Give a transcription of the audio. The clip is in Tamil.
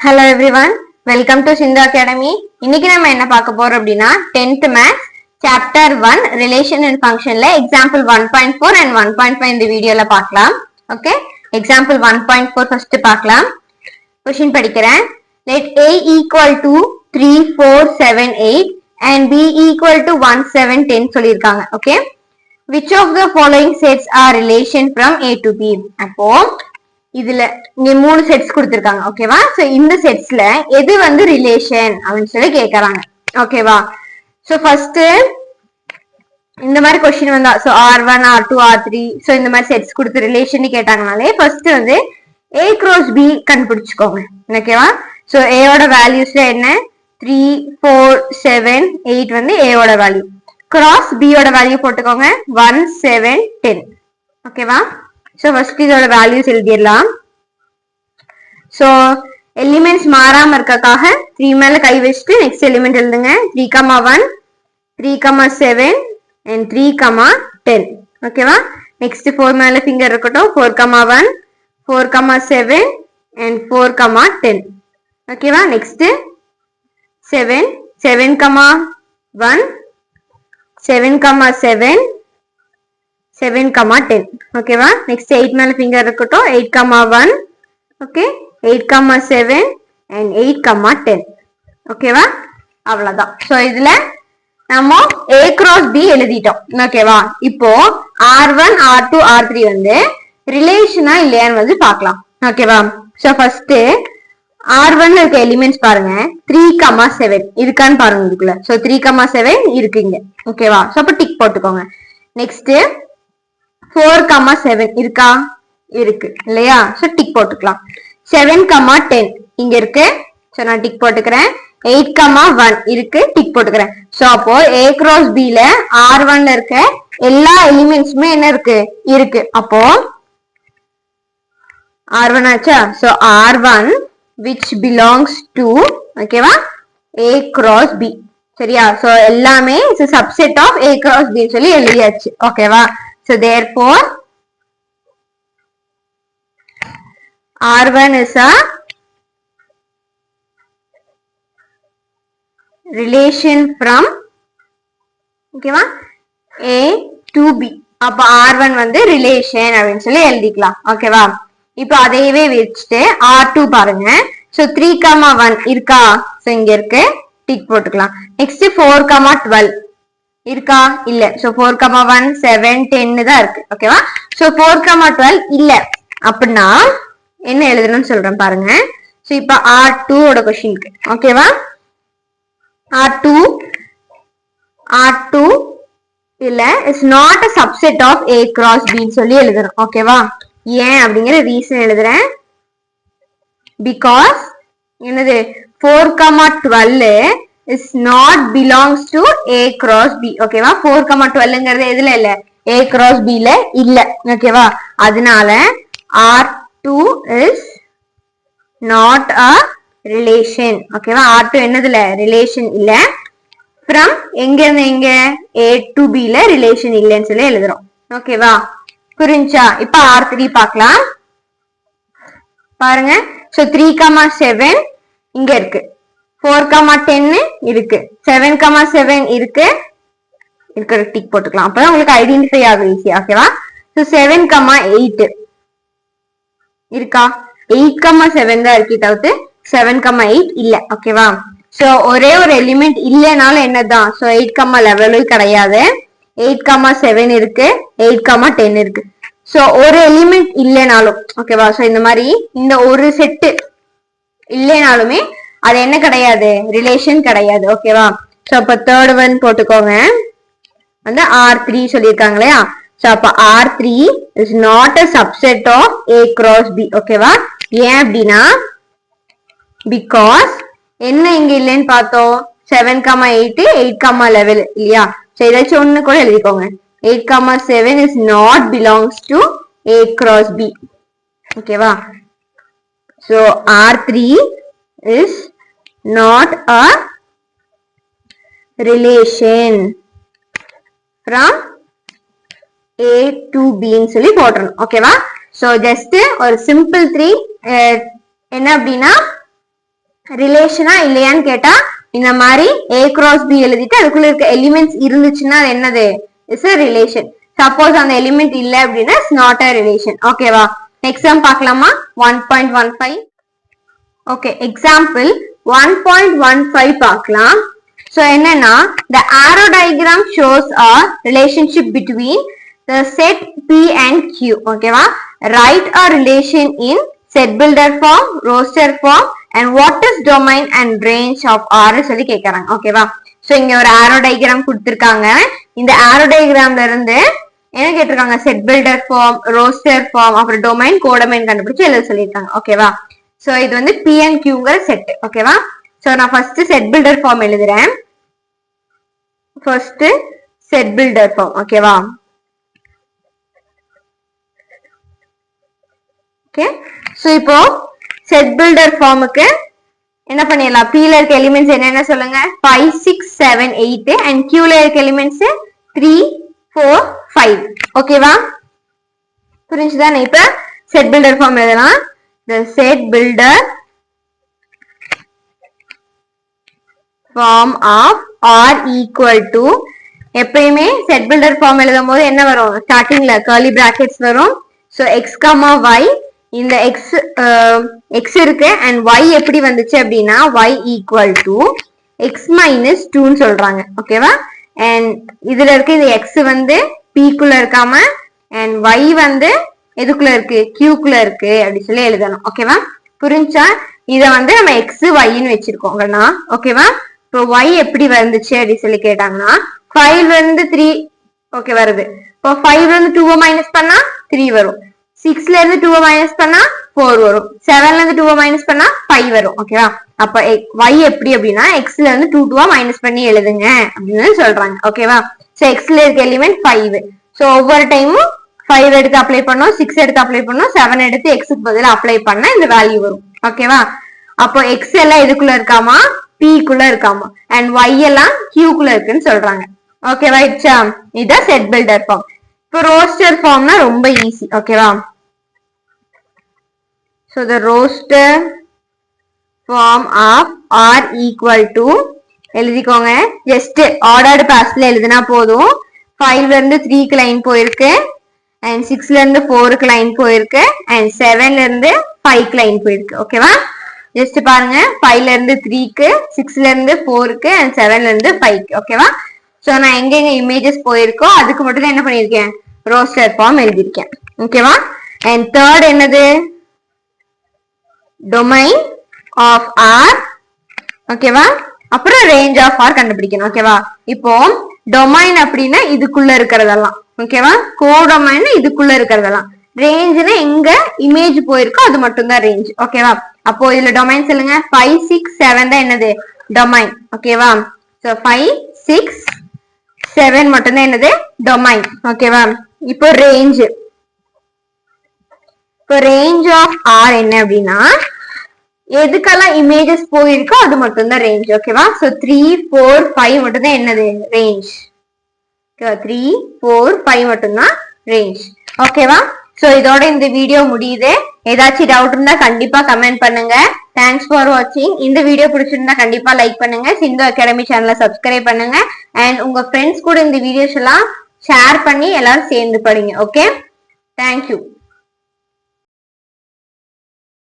Hello everyone, welcome to Sindhu Academy. இன்னைக்கு நம்ம என்ன பார்க்க போறோம் அப்படின்னா 10th Maths Chapter 1 Relation and Functionல Example 1.4 and 1.5 இந்த வீடியோல பார்க்கலாம். Okay, Example 1.4 first பார்க்கலாம். Question படிக்கிறேன். Let A equal to 3, 4, 7, 8 and B equal to 1, 7, 10 சொல்லியிருக்காங்க. Okay, which of the following sets are relation from A to B? அப்போ இதுல இங்க 3 செட்ஸ் கொடுத்திருக்காங்க. ஓகேவா? சோ இந்த செட்ஸ்ல எது வந்து ரிலேஷன் அப்படின்னு சொல்லி கேக்குறாங்க. ஓகேவா? சோ ஃபர்ஸ்ட் இந்த மாதிரி क्वेश्चन வந்தா so R1 R2 R3 so இந்த மாதிரி செட்ஸ் கொடுத்து ரிலேஷன் கேட்டாங்கனாலே ஃபர்ஸ்ட் வந்து A cross B கண்டுபிடிச்சுக்கோங்க. ஓகேவா? சோ A ஓட வேல்யூஸ்ல என்ன 3 4 7 8 வந்து A ஓட வேல்யூ. கிராஸ் B ஓட வேல்யூ போட்டுக்கோங்க 1 7 10. ஓகேவா? So first இதோட values எழுதிடலாம். So elements மாறாம இருக்கக்காக 3 மேல கை வச்சுட்டு next element எழுதுங்க 3, 1 3, 7 and 3, 10. ஓகேவா? next 4 மேல finger இருக்கட்டும் 4, 1 4, 7 and 4, 10. ஓகேவா? next 7 7, 1 7, 7 7, 10. ஓகேவா? next 8 மேல finger இருக்கட்டும் 8, 1 okay 8, 7 and 8, 10. ஓகேவா? அவ்வளவுதான். சோ இதுல நம்ம A cross B எழுதிட்டோம். ஓகேவா? இப்போ R1 R2 R3 வந்து ரிலேஷனா இல்லையான்னு வந்து பார்க்கலாம். ஓகேவா? சோ ஃபர்ஸ்ட் R1 இருக்க எலிமெண்ட்ஸ் பாருங்க 3, 7 இருக்கான்னு பாருங்க இதுக்குள்ள. சோ 3, 7 இருக்குங்க. ஓகேவா? சோ அப்ப டிக் போட்டுக்கோங்க. நெக்ஸ்ட் 4, 7 இருக்கா இருக்கு இல்லையா? சோ டிக் போட்டுக்கலாம். 7, 10 இங்க இருக்கு. சோ நான் டிக் போட்டுக்கிறேன். 8, 1 இருக்கு டிக் போட்டுக்கிறேன். சோ அப்போ A cross B ல R1 ல இருக்க எல்லா எலிமெண்ட்ஸுமே என்ன இருக்கு இருக்கு. அப்போ R1 ஆச்சா? So R1 which belongs to ஓகேவா A cross B. சரியா? சோ எல்லாமே is a subset of A cross B சொல்லி எழுதியாச்சு. ஓகேவா? So therefore R1 is a relation from ஓகேவா A to B. அப்ப R1 வந்து ரிலேஷன் அப்படின்னு சொல்லி எழுதிக்கலாம். ஓகேவா? இப்போ அதையவே வச்சுட்டு R2 பாருங்க. சோ 3, 1 இருக்கா? சோ இங்க இருக்கு டிக் போட்டுக்கலாம். நெக்ஸ்ட் 4, 12 இருக்கா? இல்ல. சோ 4, 1 7 10 தான் இருக்கு. ஓகேவா? சோ 4, 12 இல்ல அப்படின்னா என்ன எழுதணும்னு சொல்றேன் பாருங்க. சோ இப்ப R2 ஓட क्वेश्चनக்கு ஓகேவா? R2 இல்ல is not a subset of A cross B ன்னு சொல்லி எழுதணும். ஓகேவா? ஏன் அப்படிங்கிற ரீசன் எழுதுறேன். because என்னது 4, 12 is not belongs to A cross B. ஓகேவா? 4, 12ங்கிறது எதுல இல்ல A cross B ல இல்ல. ஓகேவா? அதனால R2 is not a relation. ஓகேவா? R2 என்னதுல ரிலேஷன் இல்ல. from எங்க இருந்து எங்க A to B ல ரிலேஷன் இல்லன்னு சொல்லி எழுதுறோம். ஓகேவா? புரிஞ்சா? இப்ப R3 பார்க்கலாம். பாருங்க. சோ 3, 7 இங்க இருக்கு. 4, 10 இருக்கு. 7, 7 இருக்கு. இருக்கிற டிக் போட்டுக்கலாம். அப்பதான் உங்களுக்கு ஐடென்டிஃபை ஆகும் ஈஸியா. ஓகேவா? சோ 7, 8 இருக்கா? 8, 7 தான் இருக்கு தவிர்த்து 7, 8 இல்ல. ஓகேவா? சோ ஒரே ஒரு எலிமெண்ட் இல்லனாலும் என்னதான்? சோ 8, 11 கிடையாது. 8, 7 இருக்கு. 8, 10 இருக்கு. சோ ஒரு எலிமெண்ட் இல்லனாலும் ஓகேவா? சோ இந்த மாதிரி இந்த ஒரு செட் இல்லனாலுமே அது என்ன கிடையாது ரிலேஷன் கிடையாது. ஓகேவா? சோ அப்ப தேர்ட் ஒன் போட்டுக்கோங்க வந்து R3 சொல்லியிருக்காங்க இல்லையா? சோ அப்ப R3 is not a subset of A cross B. ஓகேவா? ஏன் அப்படின்னா because என்ன இங்க இல்லைன்னு பார்த்தோம் 7, 8 8, 11 இல்லையா? சோ ஏதாச்சும் ஒண்ணு கூட எழுதிக்கோங்க. 8, 7 is not belongs to A cross B. ஓகேவா? so R3 is not a relation from A to B ன்னு சொல்லி போட்டுறணும். ஓகேவா? so just ஒரு simple 3 என்ன அப்படின்னா ரிலேஷனா இல்லையான்னு கேட்டா இந்த மாதிரி A cross B எழுதிட்டு அதுக்குள்ள இருக்க எலிமெண்ட்ஸ் இருந்துச்சுன்னா அது என்னது இஸ் a ரிலேஷன். சப்போஸ் அந்த எலிமெண்ட் இல்ல அப்படின்னா இட்ஸ் நாட் a ரிலேஷன். ஓகேவா? நெக்ஸ்ட் சம் பார்க்கலாமா? 1.15. ஓகே, எக்ஸாம்பிள் 1.15 பார்க்கலாம். சோ என்னன்னா the arrow diagram shows a relationship between the set P and Q. ஓகேவா? write a relation in set builder form, roster form and what is domain and range of R சொல்லி கேக்குறாங்க. ஓகேவா? சோ இங்க ஒரு arrow diagram கொடுத்திருக்காங்க. இந்த arrow diagramல இருந்து என்ன கேட்டிருக்காங்க? Set builder form, roster form, அப்புறம் டொமைன், கோடொமைன் கண்டுபிடிச்சு எழுத சொல்லியிருக்காங்க. ஓகேவா? சோ இது வந்து P and Qங்கிற செட். ஓகேவா? சோ நான் ஃபர்ஸ்ட் செட் பில்டர் ஃபார்ம் எழுதுறேன். First set builder form. ஓகேவா? ஓகே, சோ இப்போ செட் பில்டர் ஃபார்முக்கு என்ன பண்ணிடலாம்? P ல இருக்க எலிமெண்ட்ஸ் என்னென்ன சொல்லுங்க? 5 6 7 8 and Q ல இருக்க எலிமெண்ட்ஸ் 3 4 5. ஓகேவா? புரிஞ்சுதானே? இப்ப செட் பில்டர் ஃபார்ம் எழுதலாம். the set builder form of R equal to, எப்பயுமே செட் பில்டர் ஃபார்ம் எழுதும் போது என்ன வரும்? ஸ்டார்டிங்ல கர்லி பிராக்கெட்ஸ் வரும். சோ x, y, இந்த x இருக்கு and y எப்படி வந்துச்சு அப்படின்னா y equal to x minus 2 ன்னு சொல்றாங்க. ஓகேவா? and இதுல இருக்க இந்த x வந்து p குள்ள இருக்காம and y வந்து எதுக்குள்ள இருக்கு? q குள்ள இருக்கு அப்படி சொல்லி எழுதணும். ஓகேவா? புரிஞ்சா? இத வந்து நம்ம x y ன்னு வச்சிருக்கோம்னா. ஓகேவா? இப்போ y எப்படி வந்துச்சு அப்படி சொல்லி கேட்டாங்கன்னா 5 வந்து 3 ஓகே வருது. இப்போ 5 வந்து 2 மைனஸ் பண்ணா 3 வரும். 6ல இருந்து 2 மைனஸ் பண்ணா 4 வரும். 7ல இருந்து 2 மைனஸ் பண்ணா 5 வரும். ஓகேவா? அப்ப y எப்படி அப்படின்னா xல இருந்து 2 மைனஸ் பண்ணி எழுதுங்க அப்படின்னு சொல்றாங்க. ஓகேவா? சோ xல இருக்க எலிமெண்ட் 5. சோ ஒவ்வொரு டைமும் 5 எடுத்து அப்ளை பண்ணோம், 6 எடுத்து அப்ளை பண்ணோம், 7 எடுத்து x க்கு பதிலா அப்ளை பண்ணா இந்த வேல்யூ வரும். ஓகேவா? அப்போ x எல்லாம் எதுக்குள்ள இருக்காமா? p குள்ள இருக்காமா and y எல்லாம் q குள்ள இருக்குன்னு சொல்றாங்க. ஓகேவா? இதான் செட் பில்டர் ஃபார்ம். இப்போ ரோஸ்டர் ஃபார்ம்னா ரொம்ப ஈஸி. ஓகேவா? so the roster form of R equal to எழுதிக்கோங்க. ஜஸ்ட் ஆர்டர்டு பாஸ்ல எழுதினா போதும். 5ல இருந்து 3 க்கு லைன் போயிருக்கு and 6ல இருந்து 4 க்கு லைன் போயிருக்கு and 7ல இருந்து 5 க்கு லைன் போயிருக்கு. ஓகேவா? ஜஸ்ட் பாருங்க, 5ல இருந்து 3 க்கு, 6ல இருந்து 4 க்கு and 7ல இருந்து 5 க்கு. ஓகேவா? சோ நான் எங்க இமேஜஸ் போயிருக்கோ அதுக்கு மட்டும் தான் என்ன பண்ணிருக்கேன்? ரோஸ்டர் ஃபார்ம் எழுதிருக்கேன். ஓகேவா? and third என்னது? domain of R. ஓகேவா? அப்புறம் range of R கண்டுபிடிக்கணும். ஓகேவா? இப்போ domain அப்படின்னா இதுக்குள்ள இருக்கிறதெல்லாம். ஓகேவா? கோடொமைன் இதுக்குள்ள இருக்கிறதெல்லாம். ரேஞ்ச்னா எங்க இமேஜ் போயிருக்கோ அது மட்டும் தான் ரேஞ்ச். ஓகேவா? அப்போ இதுல டொமைன் சொல்லுங்க. 5 6 7 தான் என்னது? டொமைன். ஓகேவா? சோ 5 6 7 மட்டும் தான் என்னது? டொமைன். ஓகேவா? இப்போ ரேஞ்ச். இப்போ ரேஞ்ச் ஆஃப் R என்ன அப்படின்னா எதுக்கெல்லாம் இமேஜஸ் போயிருக்கோ அது மட்டும் தான் ரேஞ்ச். ஓகேவா? சோ 3 4 5 மட்டும் தான் என்னது? ரேஞ்ச். 3 4 5 மட்டும் தான் ரேஞ்ச். ஓகேவா? சோ இதோட இந்த வீடியோ முடியுது. ஏதாச்சும் டவுட் இருந்தா கண்டிப்பா கமெண்ட் பண்ணுங்க. தேங்க்ஸ் ஃபார் வாட்சிங். இந்த வீடியோ பிடிச்சிருந்தா கண்டிப்பா லைக் பண்ணுங்க. சிந்து அகாடமி சேனலை சப்ஸ்கிரைப் பண்ணுங்க அண்ட் உங்க ஃப்ரெண்ட்ஸ் கூட இந்த வீடியோஸ் எல்லாம் ஷேர் பண்ணி எல்லாரும் சேர்ந்து படிங்க. Okay, thank you.